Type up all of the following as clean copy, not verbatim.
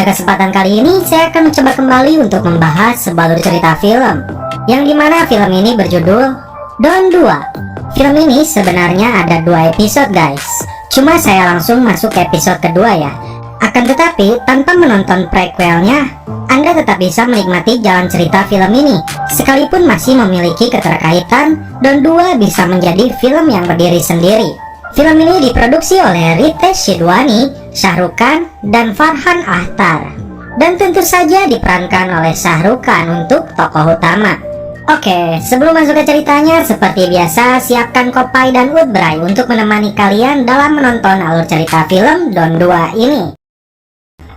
Pada kesempatan kali ini, saya akan mencoba kembali untuk membahas sebuah alur cerita film, yang dimana film ini berjudul Don 2. Film ini sebenarnya ada 2 episode guys, cuma saya langsung masuk ke episode kedua ya. Akan tetapi, tanpa menonton prequelnya, Anda tetap bisa menikmati jalan cerita film ini. Sekalipun masih memiliki keterkaitan, Don 2 bisa menjadi film yang berdiri sendiri. Film ini diproduksi oleh Ritesh Sidhwani, Shah Rukh Khan, dan Farhan Akhtar. Dan tentu saja diperankan oleh Shah Rukh Khan untuk tokoh utama. Oke, sebelum masuk ke ceritanya, seperti biasa, siapkan Kopai dan Woodbray untuk menemani kalian dalam menonton alur cerita film Don 2 ini.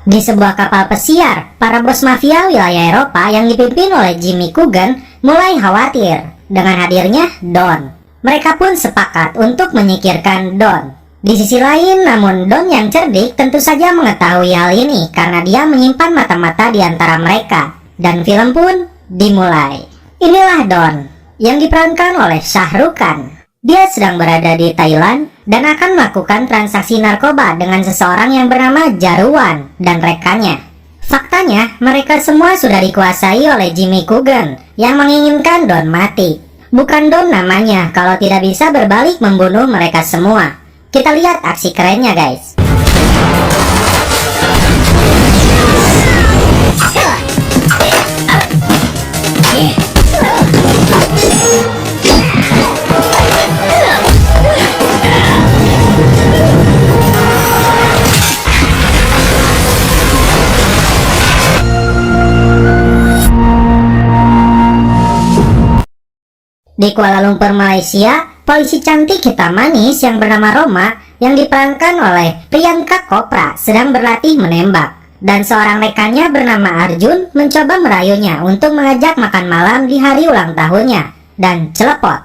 Di sebuah kapal pesiar, para bos mafia wilayah Eropa yang dipimpin oleh Jimmy Coogan mulai khawatir dengan hadirnya Don. Mereka pun sepakat untuk menyingkirkan Don. Di sisi lain, namun Don yang cerdik tentu saja mengetahui hal ini karena dia menyimpan mata-mata di antara mereka. Dan film pun dimulai. Inilah Don, yang diperankan oleh Shah Rukh Khan. Dia sedang berada di Thailand dan akan melakukan transaksi narkoba dengan seseorang yang bernama Jaruan dan rekannya. Faktanya, mereka semua sudah dikuasai oleh Jimmy Coogan yang menginginkan Don mati. Bukan Don namanya kalau tidak bisa berbalik membunuh mereka semua. Kita lihat aksi kerennya guys. Di Kuala Lumpur, Malaysia, polisi cantik hitam manis yang bernama Roma yang diperankan oleh Priyanka Chopra sedang berlatih menembak. Dan seorang rekannya bernama Arjun mencoba merayunya untuk mengajak makan malam di hari ulang tahunnya. Dan celepot.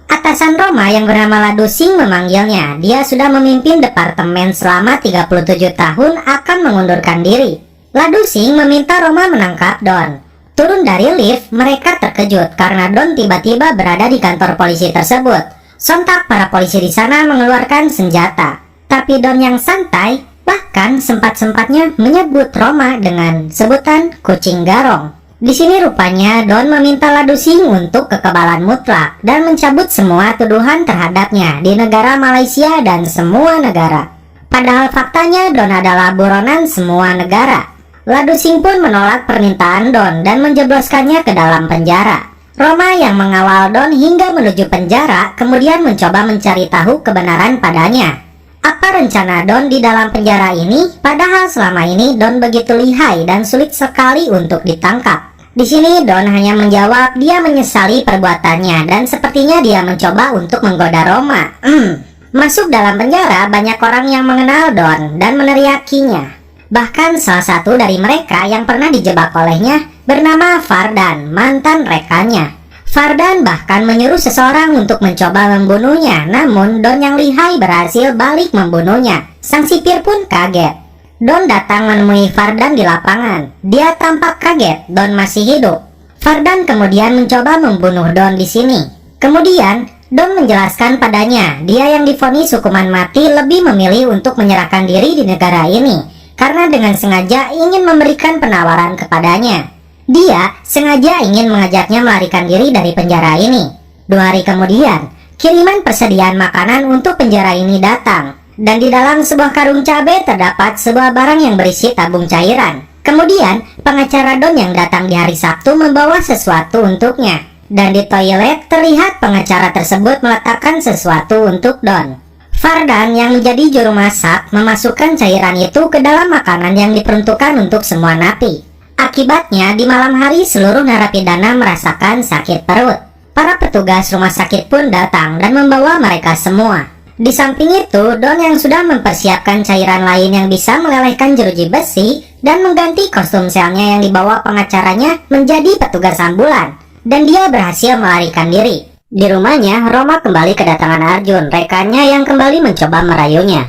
Atasan Roma yang bernama Ladu Singh memanggilnya. Dia sudah memimpin departemen selama 37 tahun akan mengundurkan diri. Ladu Singh meminta Roma menangkap Don. Turun dari lift, mereka terkejut karena Don tiba-tiba berada di kantor polisi tersebut. Sontak para polisi di sana mengeluarkan senjata. Tapi Don yang santai, bahkan sempat-sempatnya menyebut Roma dengan sebutan kucing garong. Di sini rupanya Don meminta Ladu Singh untuk kekebalan mutlak dan mencabut semua tuduhan terhadapnya di negara Malaysia dan semua negara. Padahal faktanya Don adalah buronan semua negara. Ladu Singh pun menolak permintaan Don dan menjebloskannya ke dalam penjara. Roma yang mengawal Don hingga menuju penjara kemudian mencoba mencari tahu kebenaran padanya. Apa rencana Don di dalam penjara ini? Padahal selama ini Don begitu lihai dan sulit sekali untuk ditangkap. Di sini Don hanya menjawab dia menyesali perbuatannya dan sepertinya dia mencoba untuk menggoda Roma. Masuk dalam penjara banyak orang yang mengenal Don dan meneriakinya. Bahkan salah satu dari mereka yang pernah dijebak olehnya bernama Fardan, mantan rekannya. Fardan bahkan menyuruh seseorang untuk mencoba membunuhnya, namun Don yang lihai berhasil balik membunuhnya. Sang sipir pun kaget. Don datang menemui Fardan di lapangan. Dia tampak kaget Don masih hidup. Fardan kemudian mencoba membunuh Don di sini. Kemudian Don menjelaskan padanya, dia yang divonis hukuman mati lebih memilih untuk menyerahkan diri di negara ini karena dengan sengaja ingin memberikan penawaran kepadanya. Dia sengaja ingin mengajaknya melarikan diri dari penjara ini. 2 hari kemudian, kiriman persediaan makanan untuk penjara ini datang. Dan di dalam sebuah karung cabai terdapat sebuah barang yang berisi tabung cairan. Kemudian, pengacara Don yang datang di hari Sabtu membawa sesuatu untuknya. Dan di toilet terlihat pengacara tersebut meletakkan sesuatu untuk Don. Fardan yang menjadi juru masak memasukkan cairan itu ke dalam makanan yang diperuntukkan untuk semua napi. Akibatnya di malam hari seluruh narapidana merasakan sakit perut. Para petugas rumah sakit pun datang dan membawa mereka semua. Di samping itu, Don yang sudah mempersiapkan cairan lain yang bisa melelehkan jeruji besi dan mengganti kostum selnya yang dibawa pengacaranya menjadi petugas ambulan. Dan dia berhasil melarikan diri. Di rumahnya, Roma kembali kedatangan Arjun, rekannya yang kembali mencoba merayunya.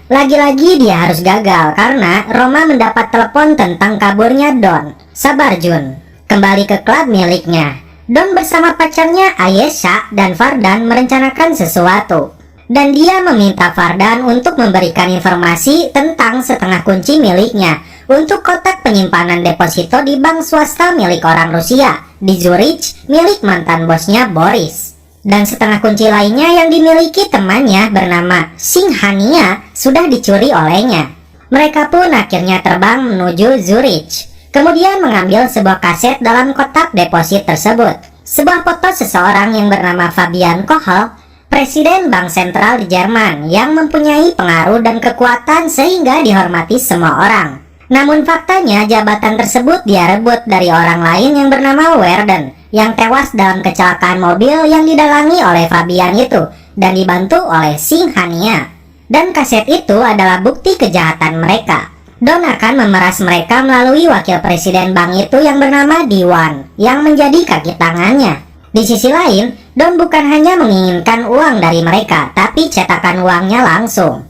Lagi-lagi dia harus gagal karena Roma mendapat telepon tentang kaburnya Don. Sabar Jun, kembali ke klub miliknya. Don bersama pacarnya Ayesha dan Fardan merencanakan sesuatu. dan dia meminta Vardan untuk memberikan informasi tentang setengah kunci miliknya untuk kotak penyimpanan deposito di bank swasta milik orang Rusia di Zurich milik mantan bosnya Boris. Dan setengah kunci lainnya yang dimiliki temannya bernama Singhania sudah dicuri olehnya. Mereka pun akhirnya terbang menuju Zurich, kemudian mengambil sebuah kaset dalam kotak deposit tersebut. Sebuah foto seseorang yang bernama Fabian Kohl, presiden bank sentral di Jerman yang mempunyai pengaruh dan kekuatan sehingga dihormati semua orang. Namun faktanya jabatan tersebut dia rebut dari orang lain yang bernama Werden, yang tewas dalam kecelakaan mobil yang didalangi oleh Fabian itu dan dibantu oleh Singhania. Dan kaset itu adalah bukti kejahatan mereka. Don akan memeras mereka melalui wakil presiden bank itu yang bernama Diwan, yang menjadi kaki tangannya. Di sisi lain, Don bukan hanya menginginkan uang dari mereka, tapi cetakan uangnya langsung.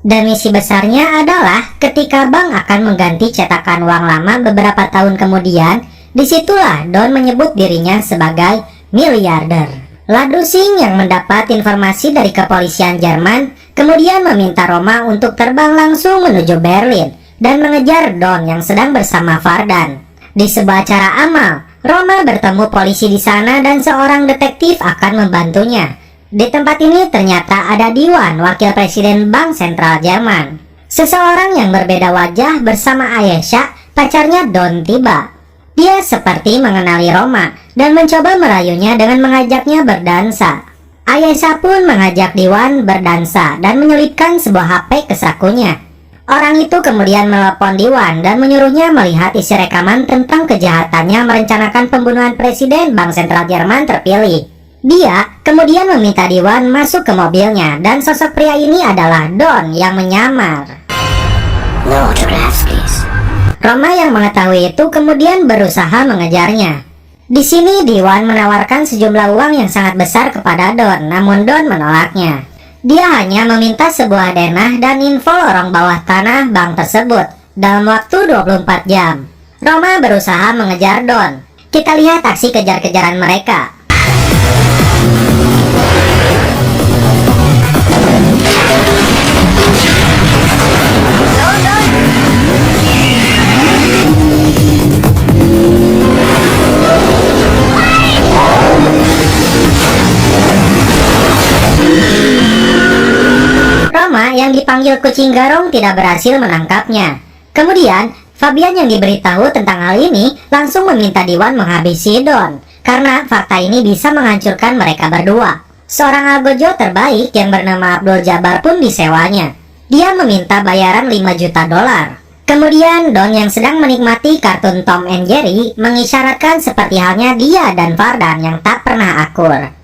Dan misi besarnya adalah ketika bank akan mengganti cetakan uang lama beberapa tahun kemudian, disitulah Don menyebut dirinya sebagai miliarder. Ladusing yang mendapat informasi dari kepolisian Jerman kemudian meminta Roma untuk terbang langsung menuju Berlin dan mengejar Don yang sedang bersama Vardan. Di sebuah acara amal, Roma bertemu polisi di sana dan seorang detektif akan membantunya. Di tempat ini ternyata ada Diwan, wakil presiden Bank Sentral Jerman. Seseorang yang berbeda wajah bersama Ayesha, pacarnya Don tiba. Dia seperti mengenali Roma dan mencoba merayunya dengan mengajaknya berdansa. Ayesha pun mengajak Diwan berdansa dan menyelipkan sebuah HP ke sakunya. Orang itu kemudian melepon Diwan dan menyuruhnya melihat isi rekaman tentang kejahatannya merencanakan pembunuhan presiden Bank Sentral Jerman terpilih. Dia kemudian meminta Diwan masuk ke mobilnya dan sosok pria ini adalah Don yang menyamar. No autographs, please. Roma yang mengetahui itu kemudian berusaha mengejarnya. Di sini Diwan menawarkan sejumlah uang yang sangat besar kepada Don, namun Don menolaknya. Dia hanya meminta sebuah denah dan info lorong bawah tanah bank tersebut dalam waktu 24 jam. Roma berusaha mengejar Don. Kita lihat aksi kejar-kejaran mereka. Roma yang dipanggil kucing garong tidak berhasil menangkapnya. Kemudian, Fabian yang diberitahu tentang hal ini langsung meminta Diwan menghabisi Don, karena fakta ini bisa menghancurkan mereka berdua. Seorang algojo terbaik yang bernama Abdul Jabbar pun disewanya. Dia meminta bayaran 5 juta dolar. Kemudian Don yang sedang menikmati kartun Tom and Jerry mengisyaratkan seperti halnya dia dan Vardan yang tak pernah akur.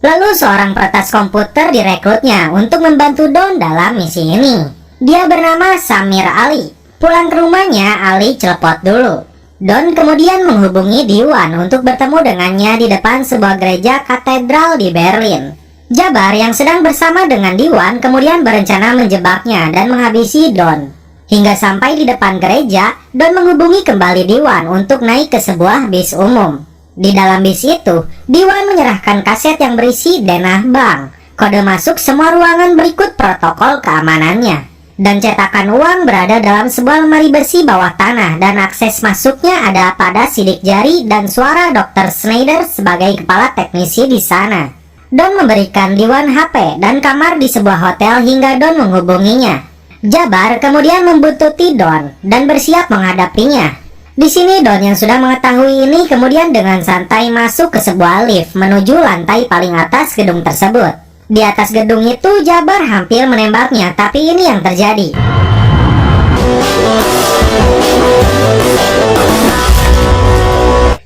Lalu seorang peretas komputer direkrutnya untuk membantu Don dalam misi ini. Dia bernama Samir Ali. Pulang ke rumahnya, Ali celepot dulu. Don kemudian menghubungi Diwan untuk bertemu dengannya di depan sebuah gereja katedral di Berlin. Jabbar yang sedang bersama dengan Diwan kemudian berencana menjebaknya dan menghabisi Don. Hingga sampai di depan gereja, Don menghubungi kembali Diwan untuk naik ke sebuah bis umum. Di dalam bis itu, Diwan menyerahkan kaset yang berisi denah bank, kode masuk semua ruangan berikut protokol keamanannya. Dan cetakan uang berada dalam sebuah lemari besi bawah tanah dan akses masuknya ada pada sidik jari dan suara Dr. Schneider sebagai kepala teknisi di sana. Don memberikan Diwan HP dan kamar di sebuah hotel hingga Don menghubunginya. Jabbar kemudian membuntuti Don dan bersiap menghadapinya. Di sini Don yang sudah mengetahui ini kemudian dengan santai masuk ke sebuah lift menuju lantai paling atas gedung tersebut. Di atas gedung itu Jabbar hampir menembaknya, tapi ini yang terjadi.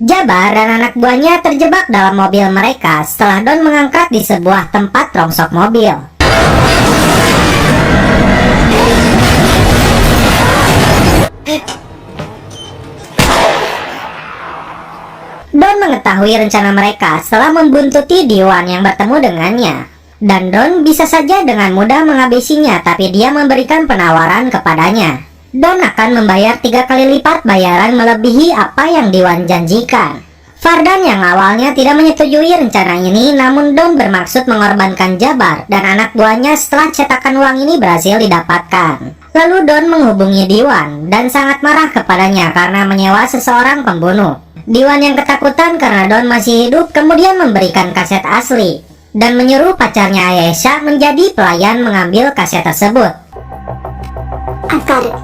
Jabbar dan anak buahnya terjebak dalam mobil mereka setelah Don mengangkat di sebuah tempat rongsok mobil. Don mengetahui rencana mereka setelah membuntuti Diwan yang bertemu dengannya. Dan Don bisa saja dengan mudah menghabisinya, tapi dia memberikan penawaran kepadanya. Don akan membayar 3 kali lipat bayaran melebihi apa yang Diwan janjikan. Fardan yang awalnya tidak menyetujui rencana ini, namun Don bermaksud mengorbankan Jabar dan anak buahnya setelah cetakan uang ini berhasil didapatkan. Lalu Don menghubungi Diwan dan sangat marah kepadanya karena menyewa seseorang pembunuh. Diwan yang ketakutan karena Don masih hidup kemudian memberikan kaset asli dan menyuruh pacarnya Ayesha menjadi pelayan mengambil kaset tersebut. I've got it.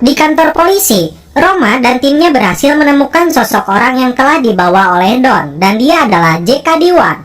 Di kantor polisi, Roma dan timnya berhasil menemukan sosok orang yang telah dibawa oleh Don, dan dia adalah JK Diwan.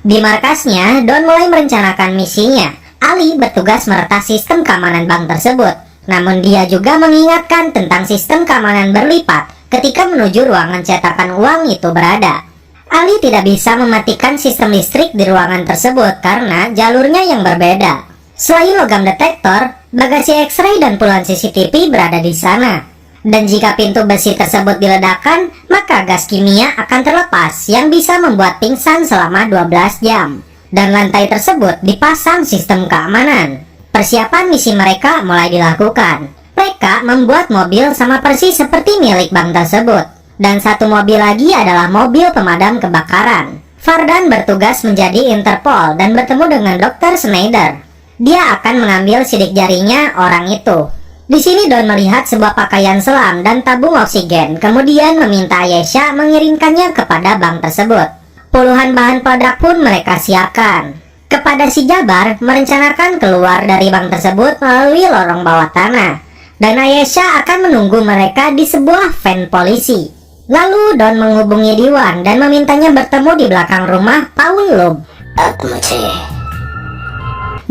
Di markasnya, Don mulai merencanakan misinya. Ali bertugas meretas sistem keamanan bank tersebut, namun dia juga mengingatkan tentang sistem keamanan berlipat ketika menuju ruangan cetakan uang itu berada. Ali tidak bisa mematikan sistem listrik di ruangan tersebut karena jalurnya yang berbeda. Selain logam detektor, bagasi X-ray dan puluhan CCTV berada di sana. Dan jika pintu besi tersebut diledakkan, maka gas kimia akan terlepas yang bisa membuat pingsan selama 12 jam. Dan lantai tersebut dipasang sistem keamanan. Persiapan misi mereka mulai dilakukan. Mereka membuat mobil sama persis seperti milik bank tersebut. Dan satu mobil lagi adalah mobil pemadam kebakaran. Fardan bertugas menjadi Interpol dan bertemu dengan Dr. Schneider. Dia akan mengambil sidik jarinya orang itu. Di sini Don melihat sebuah pakaian selam dan tabung oksigen, kemudian meminta Ayesha mengirimkannya kepada bank tersebut. Puluhan bahan peledak pun mereka siapkan. Kepada si Jabar merencanakan keluar dari bank tersebut melalui lorong bawah tanah, dan Ayesha akan menunggu mereka di sebuah van polisi. Lalu Don menghubungi Diwan dan memintanya bertemu di belakang rumah Paul Lub.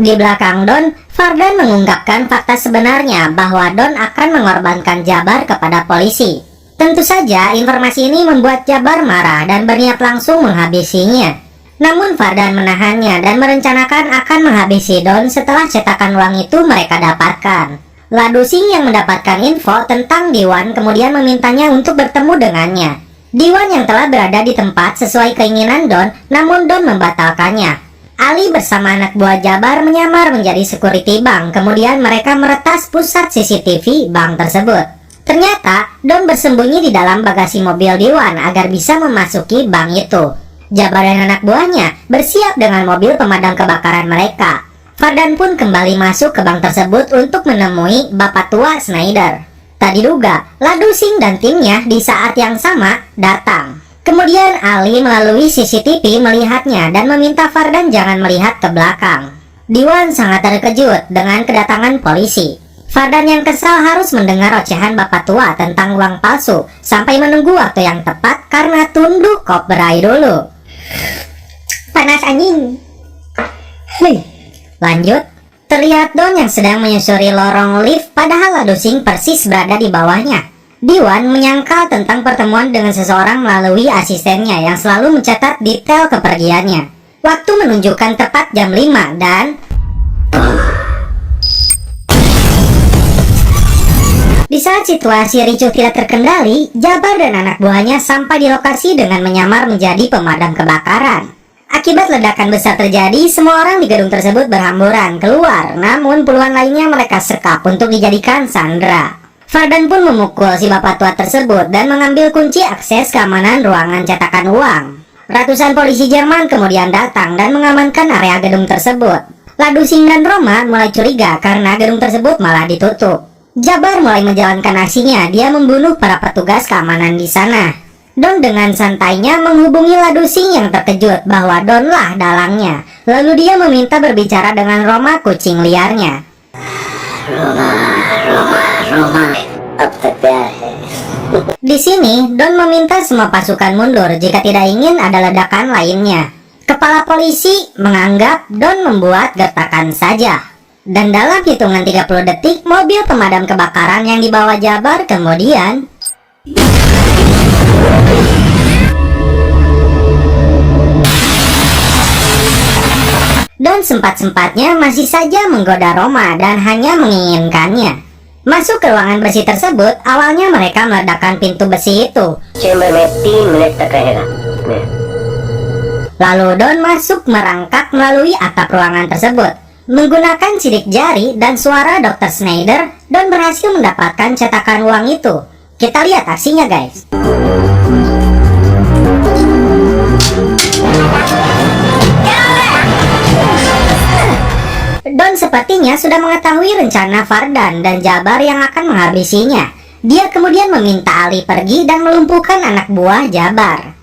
Di belakang Don, Fardan mengungkapkan fakta sebenarnya bahwa Don akan mengorbankan Jabar kepada polisi. Tentu saja informasi ini membuat Jabar marah dan berniat langsung menghabisinya. Namun Fardan menahannya dan merencanakan akan menghabisi Don setelah cetakan uang itu mereka dapatkan. Ladusing yang mendapatkan info tentang Diwan kemudian memintanya untuk bertemu dengannya. Diwan yang telah berada di tempat sesuai keinginan Don, namun Don membatalkannya. Ali bersama anak buah Jabar menyamar menjadi security bank, kemudian mereka meretas pusat CCTV bank tersebut. Ternyata Don bersembunyi di dalam bagasi mobil Diwan agar bisa memasuki bank itu. Jabar dan anak buahnya bersiap dengan mobil pemadam kebakaran mereka. Fardan pun kembali masuk ke bank tersebut untuk menemui bapak tua Schneider. Tak diduga, Ladusing dan timnya di saat yang sama datang. Kemudian Ali melalui CCTV melihatnya dan meminta Fardan jangan melihat ke belakang. Diwan sangat terkejut dengan kedatangan polisi. Fardan yang kesal harus mendengar ocehan bapak tua tentang uang palsu sampai menunggu waktu yang tepat karena tunduk kop berai dulu. Panas anjing. Lanjut, terlihat Don yang sedang menyusuri lorong lift padahal Ladusing persis berada di bawahnya. Diwan menyangkal tentang pertemuan dengan seseorang melalui asistennya yang selalu mencatat detail kepergiannya. Waktu menunjukkan tepat jam 5 dan di saat situasi ricuh tidak terkendali, Jabar dan anak buahnya sampai di lokasi dengan menyamar menjadi pemadam kebakaran. Akibat ledakan besar terjadi, semua orang di gedung tersebut berhamburan keluar, namun puluhan lainnya mereka sekap untuk dijadikan sandera. Fardan pun memukul si bapak tua tersebut dan mengambil kunci akses keamanan ruangan cetakan uang. Ratusan polisi Jerman kemudian datang dan mengamankan area gedung tersebut. Ladusing dan Roma mulai curiga karena gedung tersebut malah ditutup. Jabar mulai menjalankan aksinya, dia membunuh para petugas keamanan di sana. Don dengan santainya menghubungi Ladusing yang terkejut bahwa Donlah dalangnya. Lalu dia meminta berbicara dengan Roma kucing liarnya. Roma, Di sini, Don meminta semua pasukan mundur jika tidak ingin ada ledakan lainnya. Kepala polisi menganggap Don membuat gertakan saja. Dan dalam hitungan 30 detik, mobil pemadam kebakaran yang dibawa Jabar kemudian Don sempat-sempatnya masih saja menggoda Roma dan hanya menginginkannya. Masuk ke ruangan besi tersebut, awalnya mereka meledakkan pintu besi itu. Lalu Don masuk merangkak melalui atap ruangan tersebut. Menggunakan sidik jari dan suara Dr. Schneider, Don berhasil mendapatkan cetakan uang itu. Kita lihat aksinya guys. Don sepertinya sudah mengetahui rencana Vardan dan Jabar yang akan menghabisinya. Dia kemudian meminta Ali pergi dan melumpuhkan anak buah Jabar.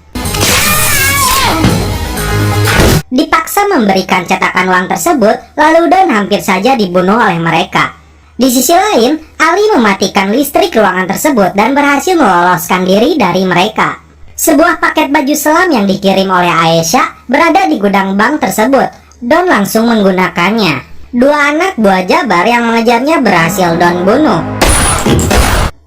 Dipaksa memberikan cetakan uang tersebut, lalu Don hampir saja dibunuh oleh mereka. Di sisi lain, Ali mematikan listrik ruangan tersebut dan berhasil meloloskan diri dari mereka. Sebuah paket baju selam yang dikirim oleh Aisyah berada di gudang bank tersebut. Don langsung menggunakannya. Dua anak buah Jabar yang mengejarnya berhasil Don bunuh.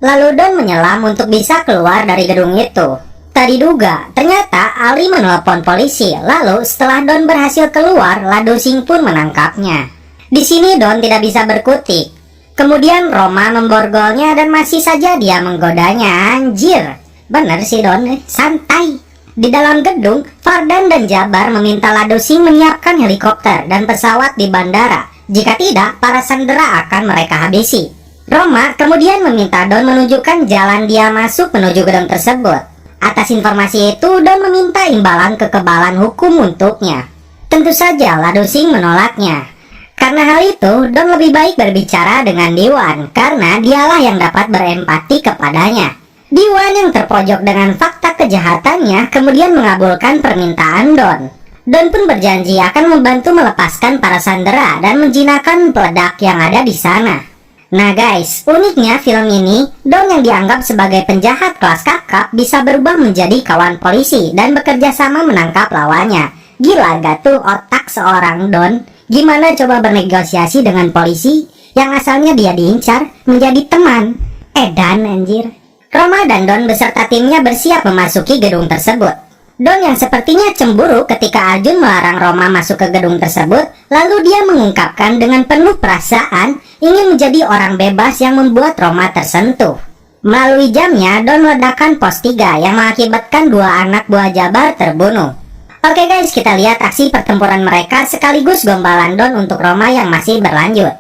Lalu Don menyelam untuk bisa keluar dari gedung itu. Tak diduga, ternyata Ali menelpon polisi. Lalu setelah Don berhasil keluar, Lado Singh pun menangkapnya. Di sini Don tidak bisa berkutik. Kemudian Roma memborgolnya dan masih saja dia menggodanya. Anjir, bener sih Don, santai. Di dalam gedung, Vardan dan Jabar meminta Lado Singh menyiapkan helikopter dan pesawat di bandara. Jika tidak, para sandera akan mereka habisi. Roma kemudian meminta Don menunjukkan jalan dia masuk menuju gedung tersebut. Atas informasi itu, Don meminta imbalan kekebalan hukum untuknya. Tentu saja Lado Singh menolaknya. Karena hal itu, Don lebih baik berbicara dengan Diwan, karena dialah yang dapat berempati kepadanya. Diwan yang terpojok dengan fakta kejahatannya kemudian mengabulkan permintaan Don. Don pun berjanji akan membantu melepaskan para sandera dan menjinakkan peledak yang ada di sana. Nah guys, uniknya film ini, Don yang dianggap sebagai penjahat kelas kakap bisa berubah menjadi kawan polisi dan bekerja sama menangkap lawannya. Gila gak tuh otak seorang Don? Gimana coba bernegosiasi dengan polisi yang asalnya dia diincar menjadi teman? Edan anjir. Roma dan Don beserta timnya bersiap memasuki gedung tersebut. Don yang sepertinya cemburu ketika Arjun melarang Roma masuk ke gedung tersebut, lalu dia mengungkapkan dengan penuh perasaan ingin menjadi orang bebas yang membuat Roma tersentuh. Melalui jamnya, Don meledakkan pos 3 yang mengakibatkan dua anak buah Jabar terbunuh. Oke guys, kita lihat aksi pertempuran mereka sekaligus gombalan Don untuk Roma yang masih berlanjut.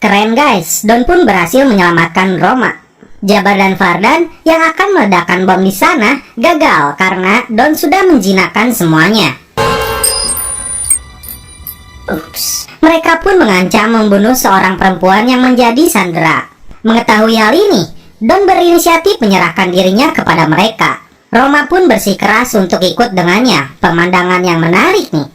Keren guys, Don pun berhasil menyelamatkan Roma. Jabar dan Vardan yang akan meledakkan bom di sana gagal karena Don sudah menjinakkan semuanya. Ups. Mereka pun mengancam membunuh seorang perempuan yang menjadi sandera. Mengetahui hal ini, Don berinisiatif menyerahkan dirinya kepada mereka. Roma pun bersikeras untuk ikut dengannya. Pemandangan yang menarik nih.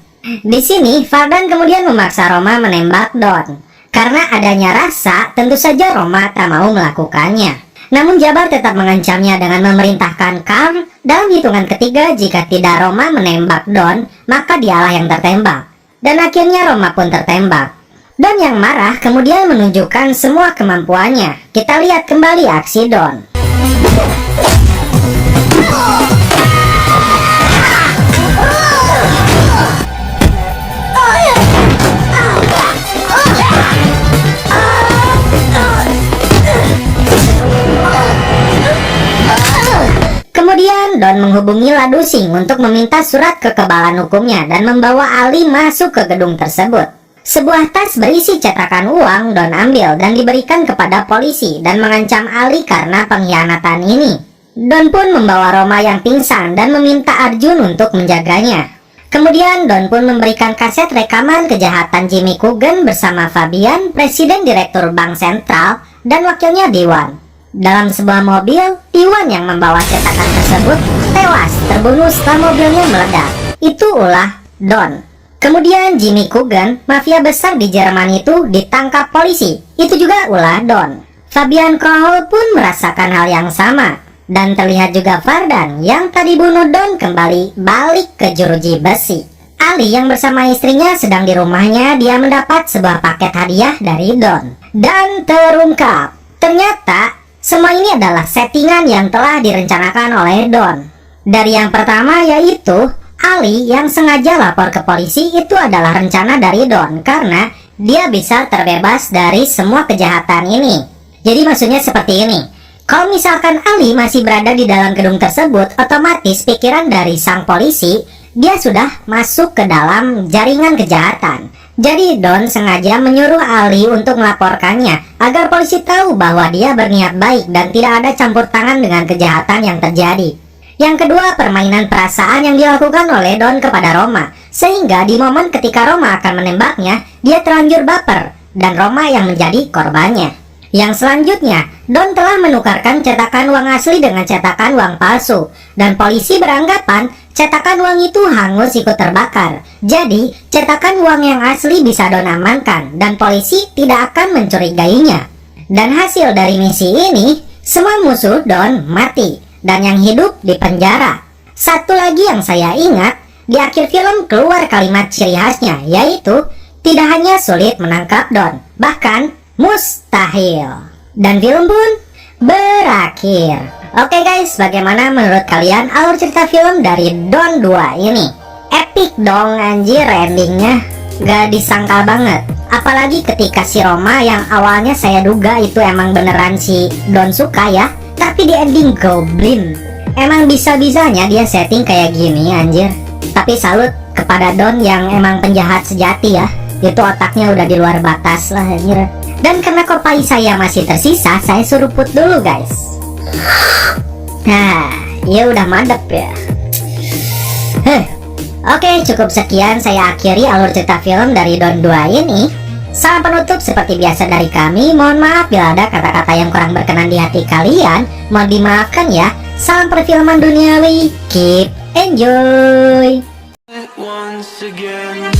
Di sini, Vardan kemudian memaksa Roma menembak Don. Karena adanya rasa, tentu saja Roma tak mau melakukannya. Namun Jabar tetap mengancamnya dengan memerintahkan Karl dalam hitungan ketiga jika tidak Roma menembak Don, maka dialah yang tertembak. Dan akhirnya Roma pun tertembak. Don yang marah kemudian menunjukkan semua kemampuannya. Kita lihat kembali aksi Don. Kemudian Don menghubungi Lado Singh untuk meminta surat kekebalan hukumnya dan membawa Ali masuk ke gedung tersebut. Sebuah tas berisi cetakan uang Don ambil dan diberikan kepada polisi dan mengancam Ali karena pengkhianatan ini. Don pun membawa Roma yang pingsan dan meminta Arjun untuk menjaganya. Kemudian Don pun memberikan kaset rekaman kejahatan Jimmy Coogan bersama Fabian, Presiden Direktur Bank Sentral, dan wakilnya Diwan. Dalam sebuah mobil, Diwan yang membawa cetakan tersebut tewas terbunuh setelah mobilnya meledak. Itu ulah Don. Kemudian Jimmy Coogan, mafia besar di Jerman itu ditangkap polisi. Itu juga ulah Don. Fabian Krohol pun merasakan hal yang sama. Dan terlihat juga Vardan yang tadi bunuh Don kembali balik ke jeruji besi. Ali yang bersama istrinya sedang di rumahnya, dia mendapat sebuah paket hadiah dari Don. Dan terungkap, ternyata semua ini adalah settingan yang telah direncanakan oleh Don. Dari yang pertama yaitu Ali yang sengaja lapor ke polisi itu adalah rencana dari Don karena dia bisa terbebas dari semua kejahatan ini. Jadi maksudnya seperti ini. Kalau misalkan Ali masih berada di dalam gedung tersebut, otomatis pikiran dari sang polisi, dia sudah masuk ke dalam jaringan kejahatan. Jadi Don sengaja menyuruh Ali untuk melaporkannya agar polisi tahu bahwa dia berniat baik dan tidak ada campur tangan dengan kejahatan yang terjadi. Yang kedua, permainan perasaan yang dilakukan oleh Don kepada Roma, sehingga di momen ketika Roma akan menembaknya, dia terlanjur baper, dan Roma yang menjadi korbannya. Yang selanjutnya, Don telah menukarkan cetakan uang asli dengan cetakan uang palsu, dan polisi beranggapan cetakan uang itu hangus ikut terbakar. Jadi, cetakan uang yang asli bisa Don amankan, dan polisi tidak akan mencurigainya. Dan hasil dari misi ini, semua musuh Don mati dan yang hidup di penjara. Satu lagi yang saya ingat, di akhir film keluar kalimat ciri khasnya, yaitu tidak hanya sulit menangkap Don, bahkan mustahil. Dan film pun berakhir. Oke guys, bagaimana menurut kalian alur cerita film dari Don 2 ini? Epic dong anjir endingnya, gak disangkal banget. Apalagi ketika si Roma yang awalnya saya duga itu emang beneran si Don suka ya, tapi di ending goblin. Emang bisa-bisanya dia setting kayak gini anjir. Tapi salut kepada Don yang emang penjahat sejati ya. Itu otaknya udah di luar batas lah anjir. Dan karena kopai saya masih tersisa, saya suruh put dulu guys. Nah, ya udah madep ya. Oke, cukup sekian saya akhiri alur cerita film dari Don 2 ini. Salam penutup seperti biasa dari kami. Mohon maaf bila ada kata-kata yang kurang berkenan di hati kalian. Mohon dimaafkan ya. Salam perfilman duniawi. Keep enjoy. Once again.